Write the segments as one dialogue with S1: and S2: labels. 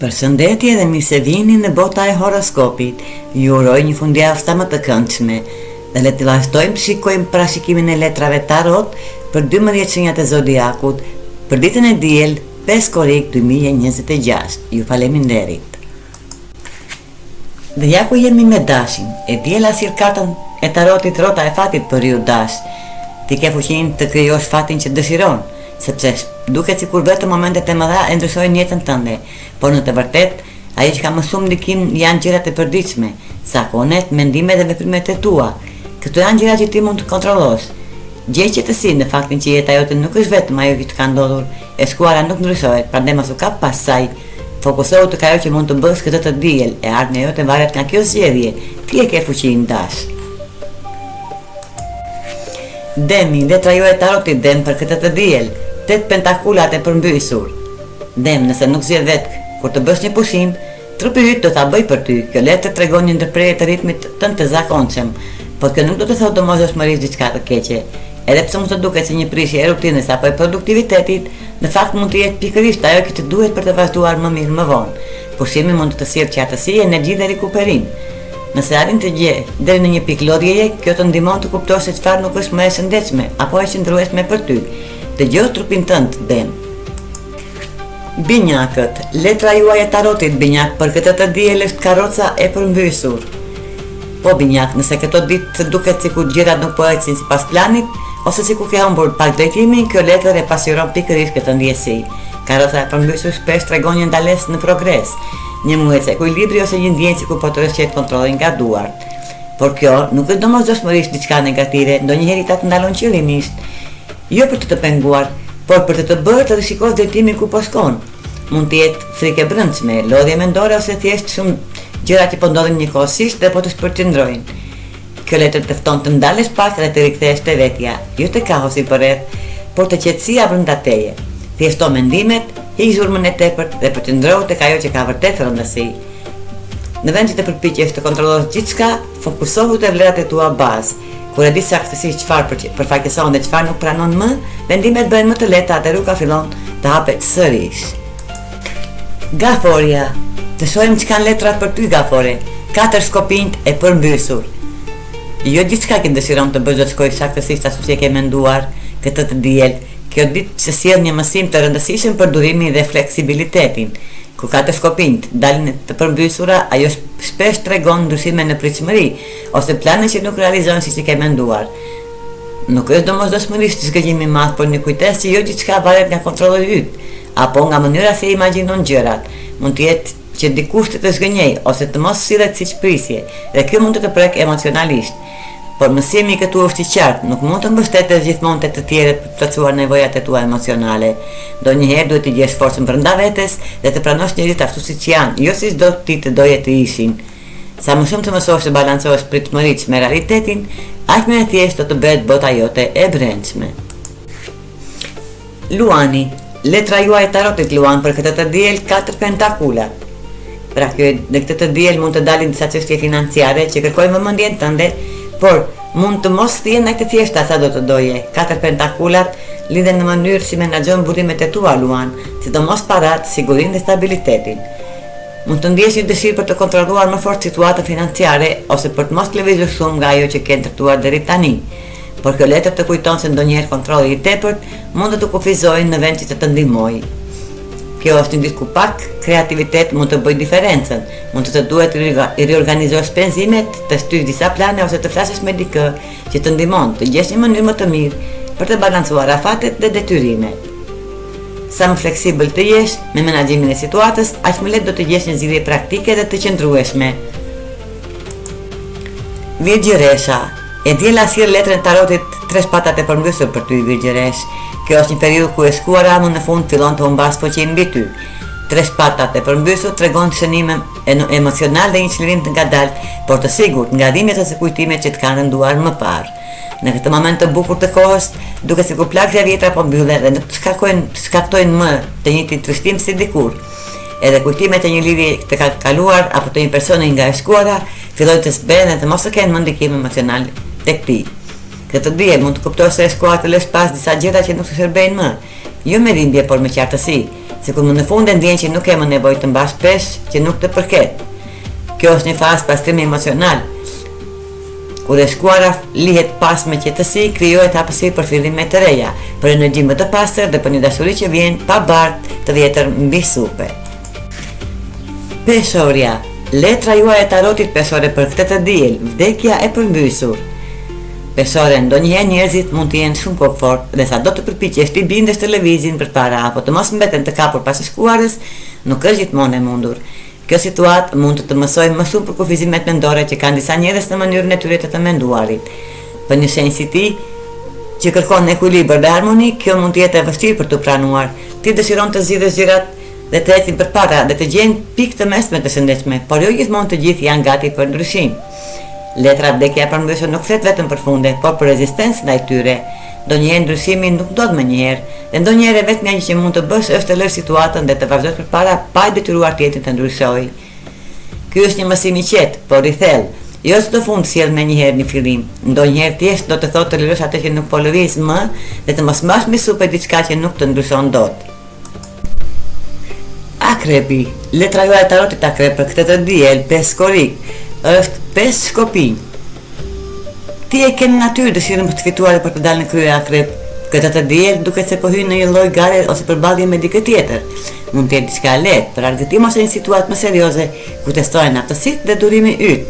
S1: Përshëndetje dhe mirë se vini në bota e horoskopit. Ju uroj një fundjavë sa më të këndshme. Dhe le të vazhdojmë të shikojmë parashikimin e letrave tarot për 12 shenjat e zodiakut për ditën e diel 5 korrik 2026. Ju faleminderit. Dhe ja ku jemi me dashin. E diela sjell kartën e tarotit rota e fatit për ju dash. Ti ke fuqinë të krijosh fatin që dëshiron, sepse duket sikur vetëm momentet e mëdha e ndryshojnë jetën tënde, por në të vërtetë ajo që ka më shumë ndikim janë gjërat e përditshme, zakonet, mendimet dhe veprimet e tua. Këto janë gjëra që ti mund të kontrollosh. Gjej qetësi në faktin që jeta jote nuk është vetëm ajo që të ka ndodhur, e shkuara nuk ndryshohet, prandaj mos u kap pas saj. Fokusohu tek ajo që mund të bësh këtë të diel, e ardhmja jote varet nga kjo zgjedhje. Ti e ke fuqinë dash. Demi, letra jo e tarotit dem për këtë të diel, 8 pentakullat e përmbysur. Dem, nëse nuk zgjedh vetë kur të bësh një pushim, trupi yt do ta bëj për ty. Kjo letër tregon një ndërprerje të ritmit tënd të zakonshëm, por kjo nuk do të thotë domosdoshmërisht diçka të keqe. Edhe pse mund të duket si një prishje e rutinës apo e produktivitetit, në fakt mund të jetë pikërisht ajo që të duhet për të vazhduar më mirë më vonë. Pushimi mund të të sjellë qartësi, energji dhe rikuperim. Nëse arrin të gjej deri në një pikë lodhjeje, kjo të ndihmon të kuptosh se çfarë nuk është më e shëndetshme apo e qëndrueshme për ty. Dëgjoj trupin tënd, dem. Binjakët, letra juaj e tarotit binjak për këtë të diel është karroca e përmbysur. Po binjak, nëse këto ditë të duket sikur gjërat nuk po ecin sipas planit, ose sikur ke humbur pak drejtimin, kjo letër e pasqyron pikërisht këtë ndjesi. Karroca e përmbysur shpesh tregon një ndalesë në progres, një muec ekuilibri ose një ndjenjë sikur po të rrëshqet kontrollin nga duart. Por kjo nuk është domosdoshmërisht diçka negative, ndonjëherë ta ndalon qëllimisht, jo për të penguar, por për të bërë të rishikosh drejtimin ku po shkon. Mund të jetë frikë e brendshme, lodhje mendore ose thjesht shumë gjëra që po ndodhin njëkohësisht dhe po të shpërqendrojnë. Kjo letër të fton të ndalesh pak dhe të rikthehesh te vetja, jo te kaosi përreth, por te qetësia brenda teje. Thjeshto mendimet, hiq zhurmën e tepërt dhe përqendrohu tek ajo që ka vërtet rëndësi. Në vend që të përpiqesh të kontrollosh gjithçka, fokusohu te vlerat e tua bazë. Kur e di saktësisht çfarë përfaqëson dhe çfarë nuk pranon më, mendimet bëhen më të lehta dhe rruga fillon të hapet sërish. Gaforia. Të shohim që kanë letrat për ty, Gafore. 4 skopinjt e përmbysur. Jo gjithçka që dëshiron të bësh do të shkojë saktësisht ashtu si e ke menduar këtë të diel. Kjo ditë që sjell një mësim të rëndësishëm për durimin dhe fleksibilitetin. Kur 4 skopinjt dalin të përmbysura, ajo shpesh tregon ndryshime në pritshmëri ose plane që nuk realizohen siç i ke menduar. Nuk është domosdoshmërisht zgjidhim i madh, por një kujtesë që jo gjithçka varet nga kontrolli yt, apo nga mënyra se imagjinon gjërat. Mund të jetë që dikush të zgënjej ose të mos sillet siç prisje, dhe kjo mund të të prek emocionalisht. Por mësimi këtu është i qartë, nuk mund të mbështetesh gjithmonë te të tjerët për të plotësuar nevojat e tua emocionale. Ndonjëherë duhet të gjesh forcën brenda vetes dhe të pranosh njerëzit ashtu siç janë, jo siç do ti të doje të ishin. Sa më shumë të mësosh të balancosh pritshmëritë me realitetin, aq më e thjeshtë do të bëhet bota jote e brendshme. Luani, letra juaj e tarotit luan për këtë të diel 4 pentakullat. Pra kjo në këtë të diel mund të dalin disa çështje financiare që kërkojnë vëmendjen tënde, por mund të mos jenë aq të thjeshta sa do të doje. 4 pentakullat lidhen në mënyrë si menaxhon burimet e tua, Luan, sidomos parat, sigurinë dhe stabilitetin. Mund të ndjesh një dëshirë për të kontrolluar më fort situatën financiare ose për të mos lëvizur shumë nga ajo që ke ndërtuar deri tani. Por kjo letër të kujton se ndonjëherë kontrolli i tepërt mund të kufizojë në vend që të ndihmojë. Kjo është një ditë ku pak kreativitet mund të bëjë diferencën. Mund të duhet të riorganizosh penzimet, të shtysh disa plane ose të flasësh me dikë që të ndihmon të gjesh një mënyrë më të mirë për të balancuar afatet dhe detyrimet. Sa më fleksibël të jesh me menaxhimin e situatës, aq më lehtë do të gjesh një zgjidhje praktike dhe të qëndrueshme. Virgjëresha. E diela sjell letrën e tarotit 3 shpatat e përmbysur për ty, Virgjëresh. Kjo është një periudhë ku e shkuara më në fund fillon të humbas fuqinë mbi ty. 3 shpatat e përmbysur tregon shënime emocional dhe një çlirim të ngadalt, por të sigurt nga dhimbjet ose kujtimet që të kanë rënduar më parë. Në këtë moment të bukur të kohës, duket sikur plagëshja vjetra po mbyllen dhe nuk shkaktojnë më të njëjtin trishtim si dikur. Edhe kujtimet e një lidhje të kaluar apo të një personi nga e shkuara fillojnë të zbehen dhe të mos të kenë më ndikim emocional tek ti. Këtë diel mund të kuptosh se shkoa të lësh pas disa gjëra që nuk të shërbejnë më, jo me dhimbje por me qartësi. sikur më në fund e ndjen që nuk ke më nevojë të mbash peshë që nuk të përket. Kjo është një fazë pastrimi emocional. Kur e shkuara lihet pas me qetësi, krijohet hapësirë për fillime të reja, për energji më të pastër dhe për një dashuri që vjen pa bart të vjetër mbi supe. Peshorja. Letra juaj e tarotit peshore për këtë të diel, vdekja e përmbysur. Peshore, ndonjëherë njerëzit mund të jenë shumë komfort dhe sa do të përpiqesh ti bindesh televizin përpara apo të mos mbeten të kapur pas shkuarës, nuk është gjithmonë e mundur. Kjo situatë mund të mësojë më shumë për kufizimet mendore që kanë disa njerëz në mënyrën e tyre të menduarit. Për një shenjë si ti, që kërkon ekuilibër dhe harmoni, kjo mund të jetë e vështirë për të pranuar. Ti dëshiron të zgjidhësh gjërat dhe të ecin përpara dhe të gjejnë pikë të mesme të shëndetshme, por jo gjithmonë të gjithë janë gati për ndryshim. Letra vdekja e përmbysur nuk flet vetëm për funde, por për rezistencë ndaj tyre. Ndonjëherë ndryshimi nuk do të mënjëherë, dhe ndonjëherë vetmja që mund të bësh është të lësh situatën dhe të vazhdosh përpara pa detyruar tjetrin të ndryshojë. Ky është një mësim i qetë, por i thellë. Jo çdo fund sjell menjëherë një fillim. Ndonjëherë thjesht do të thotë të lërosh atë që nuk po lëviz më dhe të mos mbash mbi supë diçka që nuk të ndryshon dot. Akrepi. Letra juaj e tarotit akrep për këtë të diel, 5 korik, është 5 shkopi. Ti e ke në natyrë dëshirën për të fituar dhe për të dalë në krye akrep. Këtë të diel duket se po hyn në një lloj gare ose përballje me dikë tjetër. Mund të jetë diçka lehtë, për argëtim ose një situatë më serioze ku testohen aftësitë dhe durimi yt.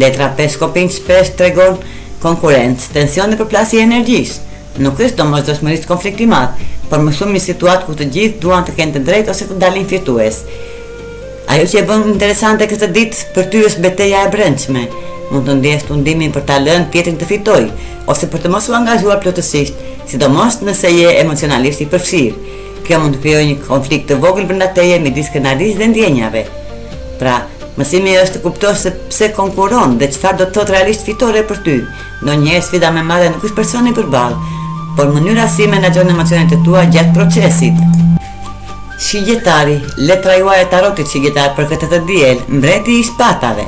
S1: Letra 5 shkopin shpesh tregon konkurrencë, tension dhe përplasje energjisë. Nuk është domosdoshmërisht konflikt i madh, por më shumë një situatë ku të gjithë duan të kenë të drejtë ose të dalin fitues. Ajo që e bën interesante këtë ditë për ty është betejë e brendshme. Mund të ndjesh tundimin për ta lënë tjetrin të fitojë, ose për të mos u angazhuar plotësisht, sidomos nëse je emocionalisht i përfshirë. Kjo mund të krijojë një konflikt të vogël brenda teje midis krenarisë dhe ndjenjave. Pra, mësimi është të kuptosh se pse konkuron dhe çfarë do të thotë realisht fitore për ty. Ndonjëherë sfida më e madhe nuk është personi përballë, por mënyra si menaxhon emocionet e tua gjatë procesit. Shigjetari. Letra juaj e tarotit shigjetar për këtë të diel, mbreti i shpatave.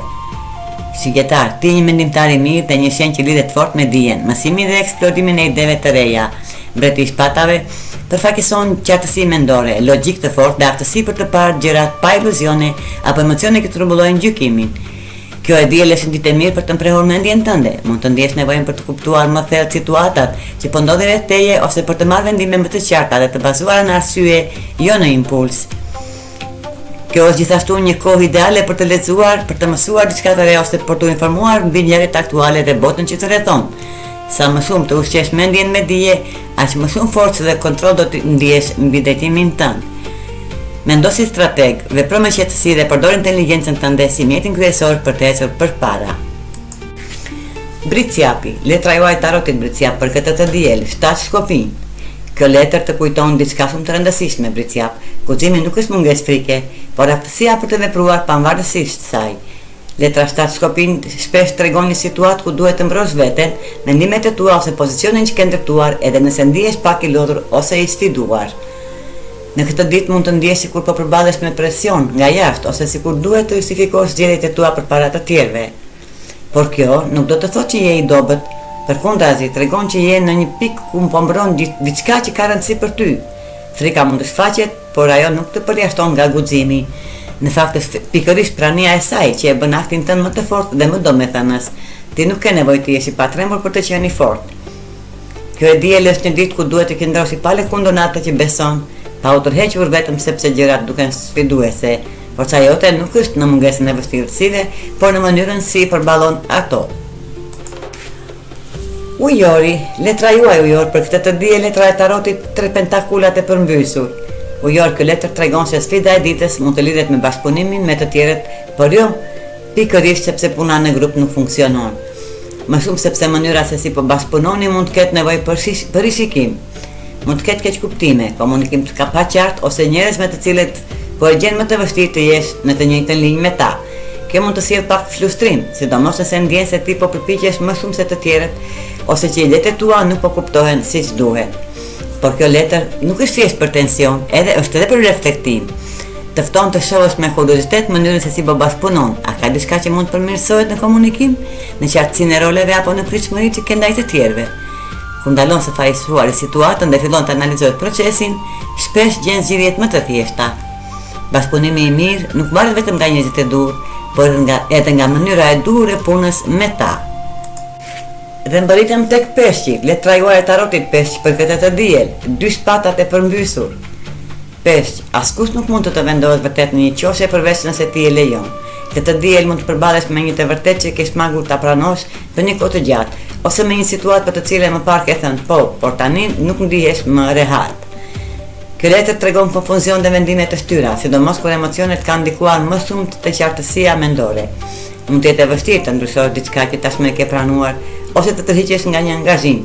S1: Shigjetar, ti një mendimtar i mirë dhe një shenjë që lidhet fort me dijen, mësimin dhe eksplodimin e ideve të reja. Mbreti i shpatave përfaqëson qartësi mendore, logjik të fortë dhe aftësi për të parë gjërat pa iluzione apo emocione që trumbullojnë gjykimin. Kjo e diel është një ditë e mirë për të mprehur mendjen tënde. Mund të ndjesh nevojën për të kuptuar më thellë situatat që po ndodhin rreth teje ose për të marrë vendime më të qarta dhe të bazuara në arsye, jo në impuls. Kjo është gjithashtu një kohë ideale për të lexuar, për të mësuar diçka të re ose për të informuar mbi ngjarjet aktuale dhe botën që të rrethon. Sa më shumë të ushqesh mendjen me dije, aq më shumë forcë dhe kontroll do të ndjesh mbi drejtimin tënd. Mendo si strateg, vepro me qetësi dhe përdor inteligjencën tënde si mjetin kryesor për të ecur përpara. Bricjapi. Letra juaj tarotit bricjap për këtë të diel, 7 shkopin. Kjo letër të kujton diçka shumë të rëndësishme bricjap. Guximi nuk është mungesë frike, por aftësia për të vepruar pavarësisht saj. Letra 7 shkopin shpesh tregon një situatë ku duhet të mbrosh veten, mendimet e tua ose pozicionin që ke ndërtuar, edhe nëse ndihesh pak i lodhur ose i sfiduar. Në këtë ditë mund të ndjesh sikur po përballesh me presion nga jashtë ose sikur duhet të justifikosh zgjedhjet e tua përpara të tjerëve. Por kjo nuk do të thotë që je i dobët, përkundrazi tregon që je në një pikë ku po mbron diçka që ka rëndësi për ty. Frika mund të shfaqet, por ajo nuk të përjashton nga guximi. Në fakt është pikërisht prania e saj që e bën aktin tënd më të fortë dhe më domethënës. Ti nuk ke nevojë të jesh i patrembur për të qenë i fortë. Kjo e diel është një ditë ku duhet të qëndrosh i palëkundur në atë që beson, pa u tërhequr vetëm sepse gjërat duken sfiduese. Forca jote nuk është në mungesën e vështirësive, por në mënyrën si përballon ato. Ujori. Letra juaj ujor për këtë të diel, letra e tarotit 3 pentakulat e përmbysur. Ujor, kjo letër tregon se sfida e ditës mund të lidhet me bashkëpunimin me të tjerët, por jo pikërisht sepse puna në grup nuk funksionon. Më shumë sepse mënyra se si po bashkëpunoni mund të ketë nevojë për rishikim. Mund të ketë keq kuptime, komunikim të kapaqartë ose njerëz me të cilët po e gjen më të vështirë të jesh në të njëjtën linjë me ta. Kjo mund të sjellë pak flustrim, sidomos nëse ndjen se ti po përpiqesh më shumë se të tjerët ose që idetë tua nuk po kuptohen siç duhet. Por kjo letër nuk është thjesht për tension, është edhe për reflektim. Të fton të shohësh me kuriozitet mënyrën se si po bashkëpunon. A ka diçka që mund të përmirësohet në komunikim, në qartësinë e roleve apo në pritshmëritë që ke ndaj të tjerëve? Kur ndalon së fajsuari situatën dhe fillon të analizojë procesin, shpesh gjen zgjidhjet më të thjeshta. Bashkëpunimi i mirë nuk varet vetëm nga njerëzit e dur, por edhe nga mënyra e duhur e punës me ta. Dhe mbërritëm tek peshqi, letrajuar e tarotit peshq për këtë të diel, 2 shpatat e përmbysur. Peshq, askush nuk mund të vendohet vërtet në një qosje përveç nëse ti e lejon. Këtë diel mund të përballesh me një të vërtet që ke shmangur ta pranosh për një kohë të gjatë, ose me një situatë për të cilën më parë ke thënë po, por tani nuk ndihesh më rehat. Kjo letër tregon konfuzion dhe vendime të shtyra, sidomos kur emocionet kanë ndikuar më shumë te qartësia mendore. Mund të jetë e vështirë të ndryshosh diçka që tashmë ke pranuar, ose të tërhiqesh nga një angazhim.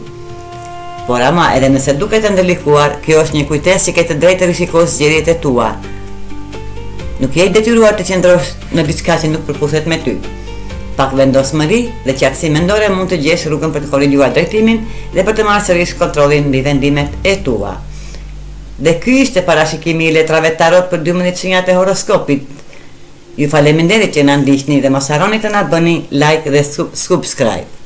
S1: Por ama edhe nëse duket e ndërlikuar, kjo është një kujtesë që ke të drejtë të rishikosh zgjedhjet e tua. Nuk je i detyruar të qëndrosh në diçka që nuk përputhet me ty. Pak vendosmëri dhe qartësi mendore mund të gjesh rrugën për të korrigjuar drejtimin dhe për të marrë sërish kontrollin mbi vendimet e tua. Dhe ky ishte parashikimi i letrave tarot për 12 shenjat e horoskopit. Ju faleminderit që na ndiqni dhe mos harroni të na bëni like dhe subscribe.